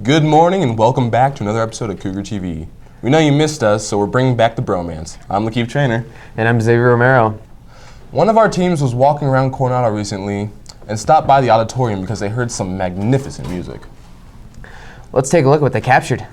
Good morning and welcome back to another episode of Cougar TV. We know you missed us, so we're bringing back the bromance. I'm Lakeith Trainer. And I'm Xavier Romero. One of our teams was walking around Coronado recently and stopped by the auditorium because they heard some magnificent music. Let's take a look at what they captured.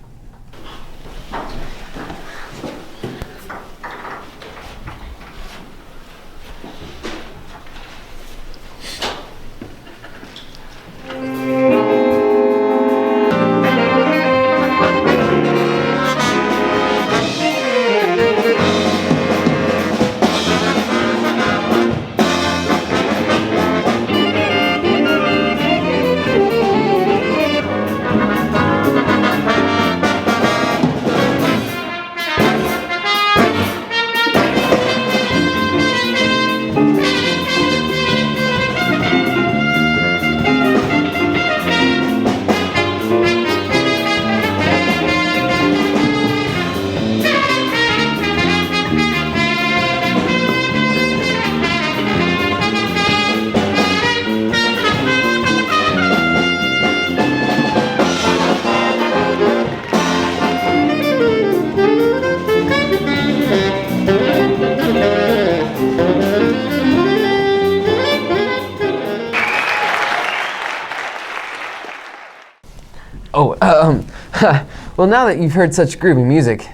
Well, now that you've heard such groovy music,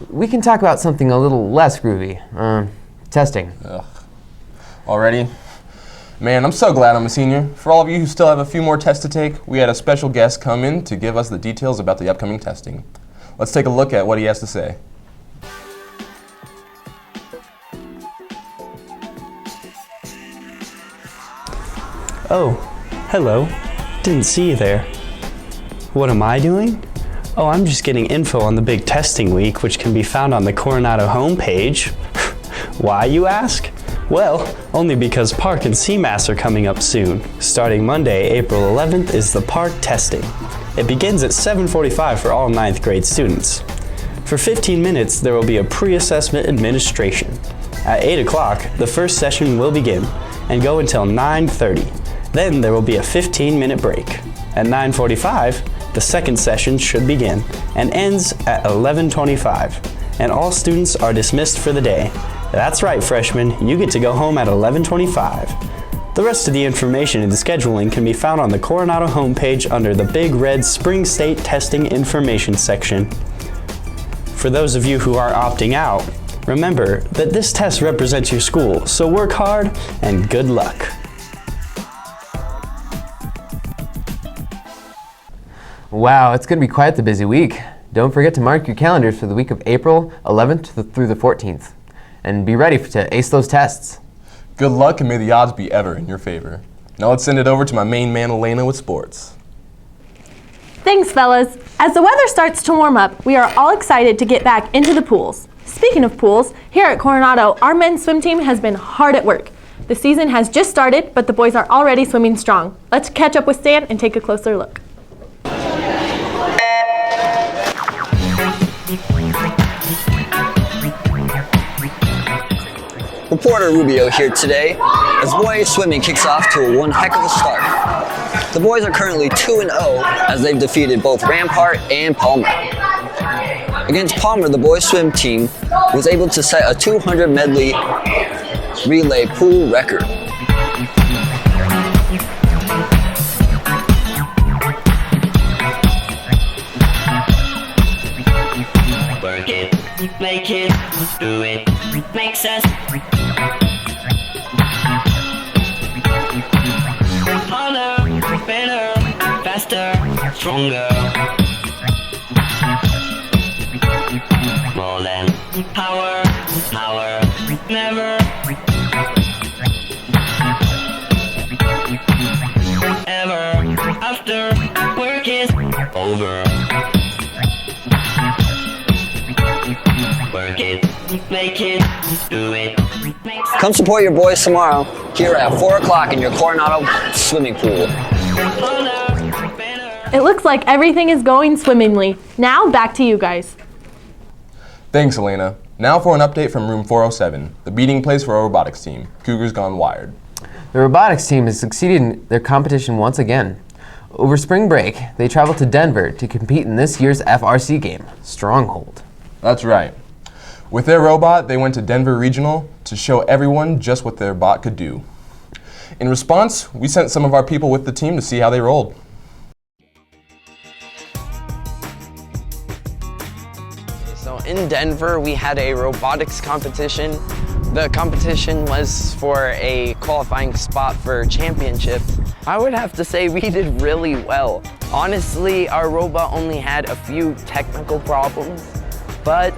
we can talk about something a little less groovy. Testing. Ugh. Already? Man, I'm so glad I'm a senior. For all of you who still have a few more tests to take, we had a special guest come in to give us the details about the upcoming testing. Let's take a look at what he has to say. Oh, hello. Didn't see you there. What am I doing? Oh, I'm just getting info on the big testing week, which can be found on the Coronado homepage. Why, you ask? Well, only because Park and CMAS are coming up soon. Starting Monday, April 11th, is the Park testing. It begins at 7:45 for all 9th grade students. For 15 minutes, there will be a pre-assessment administration. At 8 o'clock, the first session will begin and go until 9:30. Then there will be a 15-minute break. At 9:45, the second session should begin and ends at 11:25, and all students are dismissed for the day. That's right, freshmen, you get to go home at 11:25. The rest of the information and scheduling can be found on the Coronado homepage under the big red Spring State Testing Information section. For those of you who are opting out, remember that this test represents your school, so work hard and good luck. Wow, it's going to be quite the busy week. Don't forget to mark your calendars for the week of April 11th through the 14th. And be ready to ace those tests. Good luck and may the odds be ever in your favor. Now let's send it over to my main man, Elena, with sports. Thanks, fellas. As the weather starts to warm up, we are all excited to get back into the pools. Speaking of pools, here at Coronado, our men's swim team has been hard at work. The season has just started, but the boys are already swimming strong. Let's catch up with Stan and take a closer look. Reporter Rubio here today as boys swimming kicks off to one heck of a start. The boys are currently 2-0 as they've defeated both Rampart and Palmer. Against Palmer, the boys swim team was able to set a 200 medley relay pool record. Work it, make it, do it, makes us harder, better, faster, stronger. More than power, never. Ever after work is over. Work it, make it, do it. Come support your boys tomorrow here at 4 o'clock in your Coronado swimming pool. It looks like everything is going swimmingly. Now back to you guys. Thanks, Elena. Now for an update from room 407, the meeting place for our robotics team, Cougars Gone Wired. The robotics team has succeeded in their competition once again. Over spring break, they traveled to Denver to compete in this year's FRC game, Stronghold. That's right. With their robot, they went to Denver Regional to show everyone just what their bot could do. In response, we sent some of our people with the team to see how they rolled. So in Denver, we had a robotics competition. The competition was for a qualifying spot for championship. I would have to say we did really well. Honestly, our robot only had a few technical problems, but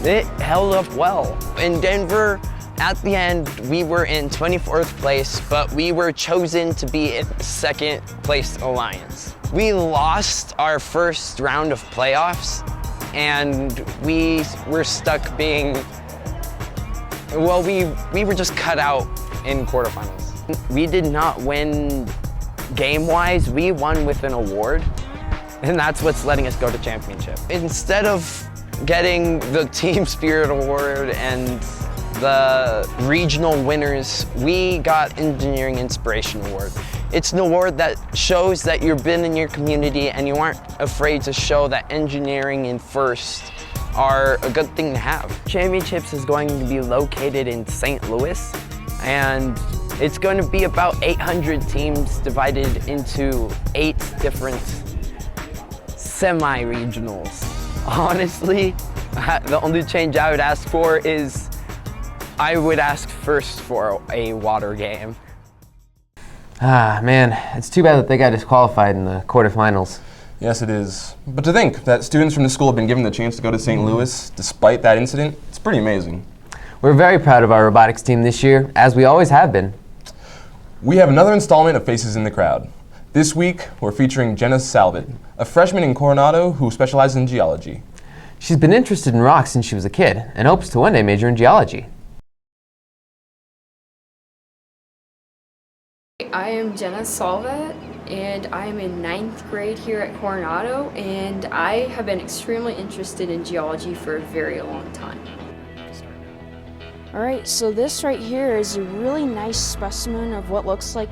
it held up well. In Denver, at the end, we were in 24th place, but we were chosen to be in second place alliance. We lost our first round of playoffs, and we were stuck being, well, we were just cut out in quarterfinals. We did not win game-wise, we won with an award, and that's what's letting us go to championship. Instead of getting the Team Spirit Award and the regional winners, we got Engineering Inspiration Award. It's an award that shows that you've been in your community and you aren't afraid to show that engineering and FIRST are a good thing to have. Championships is going to be located in St. Louis, and it's going to be about 800 teams divided into 8 different semi-regionals. Honestly, the only change I would ask for is I would ask first for a water game. Ah, man, it's too bad that they got disqualified in the quarterfinals. Yes, it is. But to think that students from the school have been given the chance to go to St. Louis despite that incident, it's pretty amazing. We're very proud of our robotics team this year, as we always have been. We have another installment of Faces in the Crowd. This week, we're featuring Jenna Salvit, a freshman in Coronado who specializes in geology. She's been interested in rocks since she was a kid and hopes to one day major in geology. I am Jenna Salvet, and I am in 9th grade here at Coronado, and I have been extremely interested in geology for a very long time. Alright, so this right here is a really nice specimen of what looks like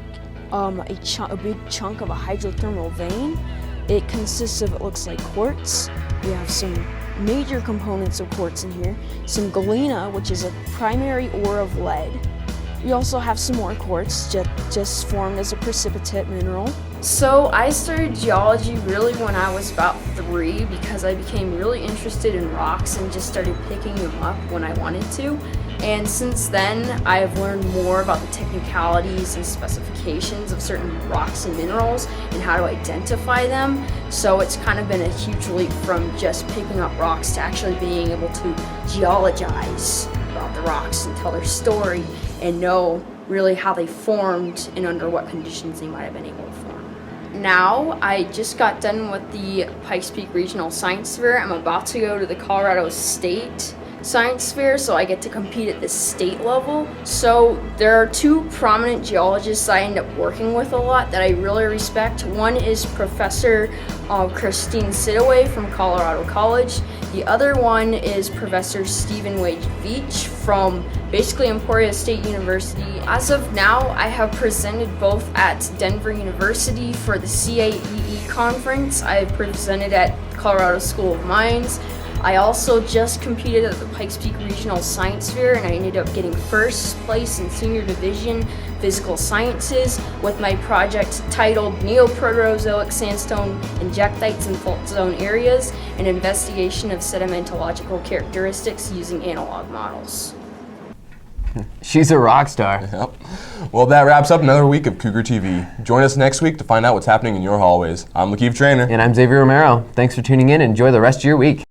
a big chunk of a hydrothermal vein. It consists of, it looks like quartz. We have some major components of quartz in here. Some galena, which is a primary ore of lead. We also have some more quartz just formed as a precipitate mineral. So I started geology really when I was about 3 because I became really interested in rocks and just started picking them up when I wanted to. And since then, I have learned more about the technicalities and specifications of certain rocks and minerals and how to identify them. So it's kind of been a huge leap from just picking up rocks to actually being able to geologize about the rocks and tell their story and know really how they formed and under what conditions they might have been able to form. Now, I just got done with the Pikes Peak Regional Science Fair. I'm about to go to the Colorado State Science Fair, so I get to compete at the state level. So there are 2 prominent geologists I end up working with a lot that I really respect. One is Professor Christine Sidaway from Colorado College. The other one is Professor Stephen Wade Veach from basically Emporia State University. As of now, I have presented both at Denver University for the CAEE conference. I have presented at Colorado School of Mines. I also just competed at the Pikes Peak Regional Science Fair, and I ended up getting first place in Senior Division Physical Sciences with my project titled Neoproterozoic Sandstone Injectites in Fault Zone Areas, an investigation of sedimentological characteristics using analog models. She's a rock star. Yep. Well, that wraps up another week of Cougar TV. Join us next week to find out what's happening in your hallways. I'm Lakeith Trainer. And I'm Xavier Romero. Thanks for tuning in and enjoy the rest of your week.